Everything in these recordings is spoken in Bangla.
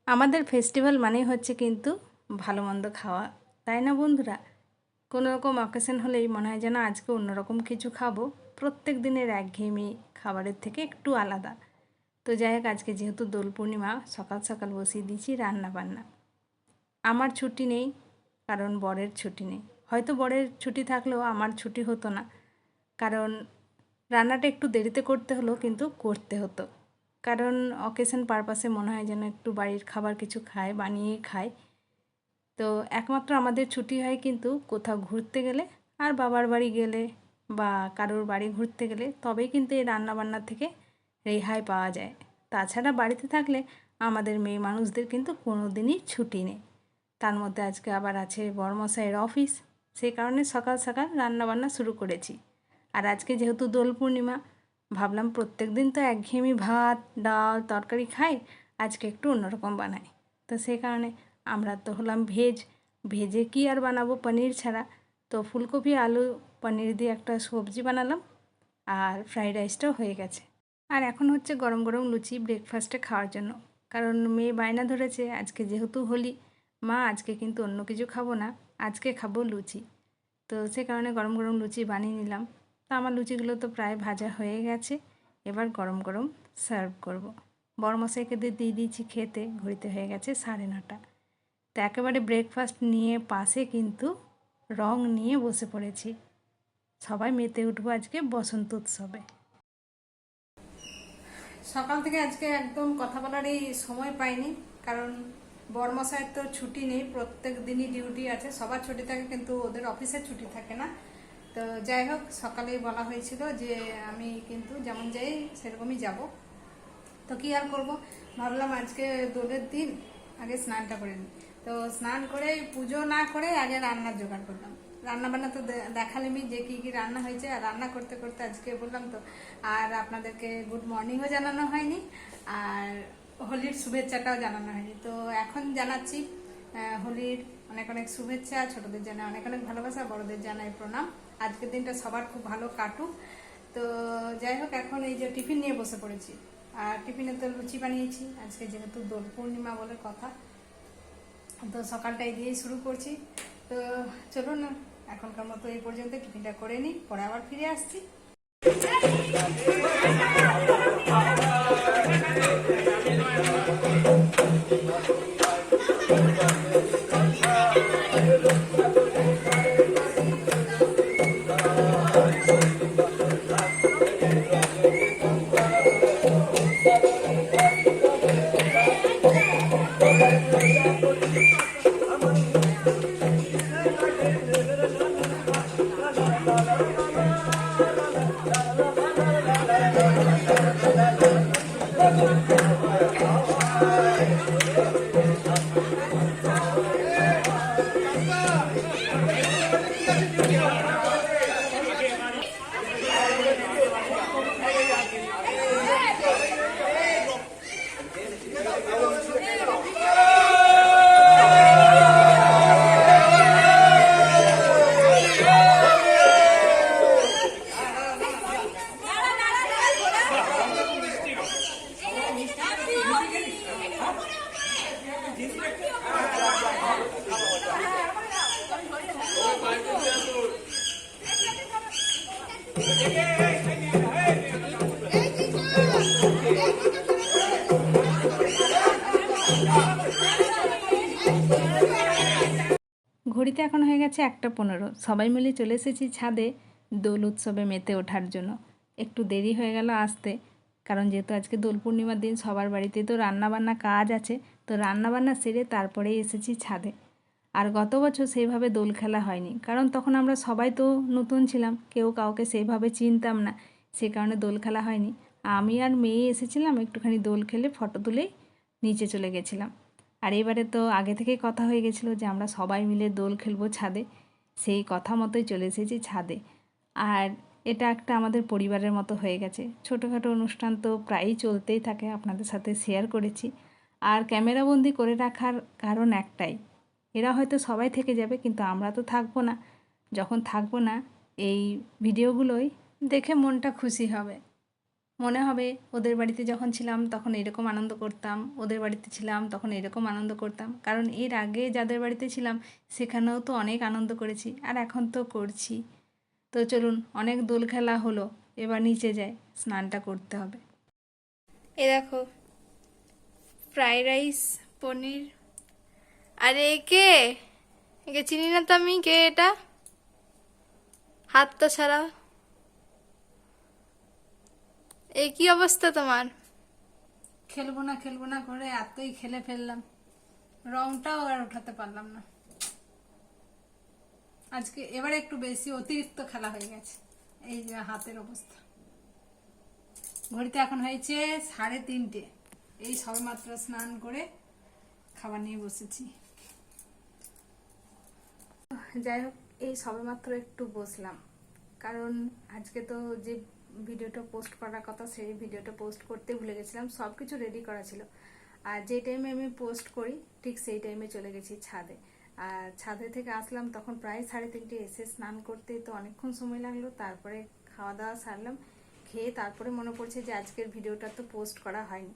আমাদের ফেস্টিভ্যাল মানেই হচ্ছে কিন্তু ভালো মন্দ খাওয়া, তাই না বন্ধুরা? কোনো রকম অকেশন হলেই মনে হয় যেন আজকে অন্যরকম কিছু খাবো, প্রত্যেক দিনের একঘেয়েমি খাবারের থেকে একটু আলাদা। তো যাই হোক, আজকে যেহেতু দোল পূর্ণিমা, সকাল সকাল বসিয়ে দিয়েছি রান্না বান্না। আমার ছুটি নেই, কারণ বরের ছুটি নেই। হয়তো বরের ছুটি থাকলেও আমার ছুটি হতো না, কারণ রান্নাটা একটু দেরিতে করতে হলো, কিন্তু করতে হতো। কারণ অকেশন পারপাসে মনে হয় যেন একটু বাড়ির খাবার কিছু খায়, বানিয়ে খায়। তো একমাত্র আমাদের ছুটি হয় কিন্তু কোথাও ঘুরতে গেলে, আর বাবার বাড়ি গেলে বা কারোর বাড়ি ঘুরতে গেলে, তবেই কিন্তু এই রান্নাবান্না থেকে রেহাই পাওয়া যায়। তাছাড়া বাড়িতে থাকলে আমাদের মেয়ে মানুষদের কিন্তু কোনো দিনই ছুটি নেই। তার মধ্যে আজকে আবার আছে বড়মশাইয়ের অফিস, সেই কারণে সকাল সকাল রান্নাবান্না শুরু করেছি। আর আজকে যেহেতু দোল পূর্ণিমা, ভাবলাম প্রত্যেক দিন তো একঘেয়েমি ভাত ডাল তরকারি খাই, আজকে একটু অন্যরকম বানাই। তো সেই কারণে আমরা তো হলাম ভেজ, ভেজে কি আর বানাবো পনির ছাড়া। তো ফুলকপি আলু পনির দিয়ে একটা সবজি বানালাম, আর ফ্রাইড রাইসটাও হয়ে গেছে। আর এখন হচ্ছে গরম গরম লুচি ব্রেকফাস্টে খাওয়ার জন্য। কারণ মেয়ে বায়না ধরেছে আজকে যেহেতু হোলি, মা আজকে কিন্তু অন্য কিছু খাবো না, আজকে খাবো লুচি। তো সে কারণে গরম গরম লুচি বানিয়ে নিলাম। তো আমার লুচিগুলো তো প্রায় ভাজা হয়ে গেছে, এবার গরম গরম সার্ভ করব। বড়মশাইকে দিয়ে দিয়েছি খেতে, ঘড়িতে হয়ে গেছে 9:30। তো একেবারে ব্রেকফাস্ট নিয়ে পাশে কিন্তু রং নিয়ে বসে পড়েছি। সবাই মেতে উঠবো আজকে বসন্ত উৎসবে। সকাল থেকে আজকে একদম কথা বলারই সময় পাইনি, কারণ বড়মশাইয়ের তো ছুটি নেই, প্রত্যেক দিনই ডিউটি আছে। সবার ছুটি থাকে কিন্তু ওদের অফিসের ছুটি থাকে না। তো যাই হোক, সকালেই বলা হয়েছিল যে আমি কিন্তু যেমন যাই সেরকমই যাব। তো কী আর করবো, ভাবলাম আজকে দোলের দিন, আগে স্নানটা করে নিই। তো স্নান করে পুজো না করে আগে রান্নার জোগাড় করলাম। রান্না বান্না তো দেখালামই যে কী কী রান্না হয়েছে, আর রান্না করতে করতে আজকে বললাম তো, আর আপনাদেরকে গুড মর্নিংও জানানো হয়নি, আর হোলির শুভেচ্ছাটাও জানানো হয়নি। তো এখন জানাচ্ছি, হোলির অনেক অনেক শুভেচ্ছা, ছোটদের জানায় অনেক অনেক ভালোবাসা, বড়দের জানায় প্রণাম। আজকের দিনটা সবার খুব ভালো কাটুক। তো যাই হোক, এখন এই যে টিফিন নিয়ে বসে পড়েছি। আর টিফিনে তো লুচি বানিয়েছি, আজকে যেহেতু দোল পূর্ণিমা বলে কথা, তো সকালটাই দিয়েই শুরু করছি। তো চলুন না, এখনকার মতো এই পর্যন্ত টিফিনটা করে নিই, পরে আবার ফিরে আসছি। ঘড়িতে এখন হয়ে গেছে 1:15, সবাই মিলে চলে এসেছি ছাদে দোল উৎসবে মেতে ওঠার জন্য। একটু দেরি হয়ে গেল আসতে, কারণ যেহেতু আজকে দোল পূর্ণিমার দিন, সবার বাড়িতে তো রান্নাবান্না কাজ আছে। তো রান্নাবান্না সেরে তারপরেই এসেছি ছাদে। আর গত বছর সেইভাবে দোল খেলা হয়নি, কারণ তখন আমরা সবাই তো নতুন ছিলাম, কেউ কাউকে সেইভাবে চিনতাম না, সে কারণে দোল খেলা হয়নি। আমি আর মেয়ে এসেছিলাম, একটুখানি দোল খেলে ফটো তুলেই নিচে চলে গেছিলাম। আর এবারে তো আগে থেকেই কথা হয়ে গেছিলো যে আমরা সবাই মিলে দোল খেলবো ছাদে, সেই কথা মতোই চলে এসেছি ছাদে। আর এটা একটা আমাদের পরিবারের মতো হয়ে গেছে। ছোটোখাটো অনুষ্ঠান তো প্রায়ই চলতেই থাকে, আপনাদের সাথে শেয়ার করেছি। আর ক্যামেরাবন্দি করে রাখার কারণ একটাই, এরা হয়তো সবাই থেকে যাবে কিন্তু আমরা তো থাকবো না। যখন থাকবো না, এই ভিডিওগুলোই দেখে মনটা খুশি হবে। মনে হবে ওদের বাড়িতে যখন ছিলাম তখন এরকম আনন্দ করতাম, ওদের বাড়িতে ছিলাম তখন এরকম আনন্দ করতাম। কারণ এর আগে যাদের বাড়িতে ছিলাম সেখানেও তো অনেক আনন্দ করেছি, আর এখন তো করছি। তো চলুন, অনেক দোল খেলা হলো, এবার নিচে যাই, স্নানটা করতে হবে। এ দেখো, ফ্রাইড রাইস, পনির। আরে কে? একে চিনি না তো আমি, কে এটা? হাত তো ছাড়া। এই কি অবস্থা তোমার? খেলবো না করে এতই খেলে ফেললাম, রংটাও আর উঠাতে পারলাম না। আজকে এবারে একটু বেশি অতিরিক্ত খেলা হয়ে গেছে। এই যে হাতের অবস্থা, ঘড়িতে এখন হয়েছে 3:30। এই সবেমাত্র স্নান করে খাবার নিয়ে বসেছি। যাই হোক, এই সবেমাত্র একটু বসলাম, কারণ আজকে তো যে ভিডিওটা পোস্ট করার কথা সেই ভিডিওটা পোস্ট করতে ভুলে গেছিলাম। সব কিছু রেডি করা ছিল, আর যে টাইমে আমি পোস্ট করি ঠিক সেই টাইমে চলে গেছি ছাদে। আর ছাদে থেকে আসলাম তখন প্রায় 3:30, এসে স্নান করতে তো অনেকক্ষণ সময় লাগলো। তারপরে খাওয়া দাওয়া সারলাম, খেয়ে তারপরে মনে পড়ছে যে আজকের ভিডিওটা তো পোস্ট করা হয়নি।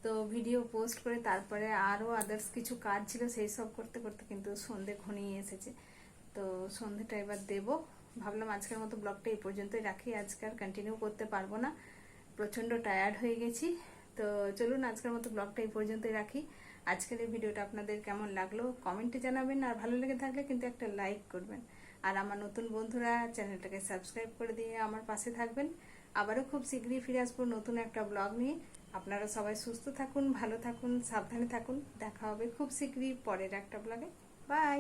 তো ভিডিও পোস্ট করে তারপরে আরও আদার্স কিছু কাজ ছিল, সেই সব করতে করতে কিন্তু সন্ধে ঘনিয়ে এসেছে। তো সন্ধেটা এবার দেব। ভাবলাম আজকের মতো ব্লগটা এই পর্যন্তই রাখি, আজকে আর কন্টিনিউ করতে পারবো না, প্রচণ্ড টায়ার্ড হয়ে গেছি। তো চলুন, আজকের মতো ব্লগটা এই পর্যন্তই রাখি। আজকের এই ভিডিওটা আপনাদের কেমন লাগলো কমেন্টে জানাবেন, আর ভালো লেগে থাকলে কিন্তু একটা লাইক করবেন। আর আমার নতুন বন্ধুরা চ্যানেলটাকে সাবস্ক্রাইব করে দিয়ে আমার পাশে থাকবেন। আবারও খুব শীঘ্রই ফিরে আসবো নতুন একটা ব্লগ নিয়ে। আপনারা সবাই সুস্থ থাকুন, ভালো থাকুন, সাবধানে থাকুন। দেখা হবে খুব শীঘ্রই পরের একটা ব্লগে। বাই।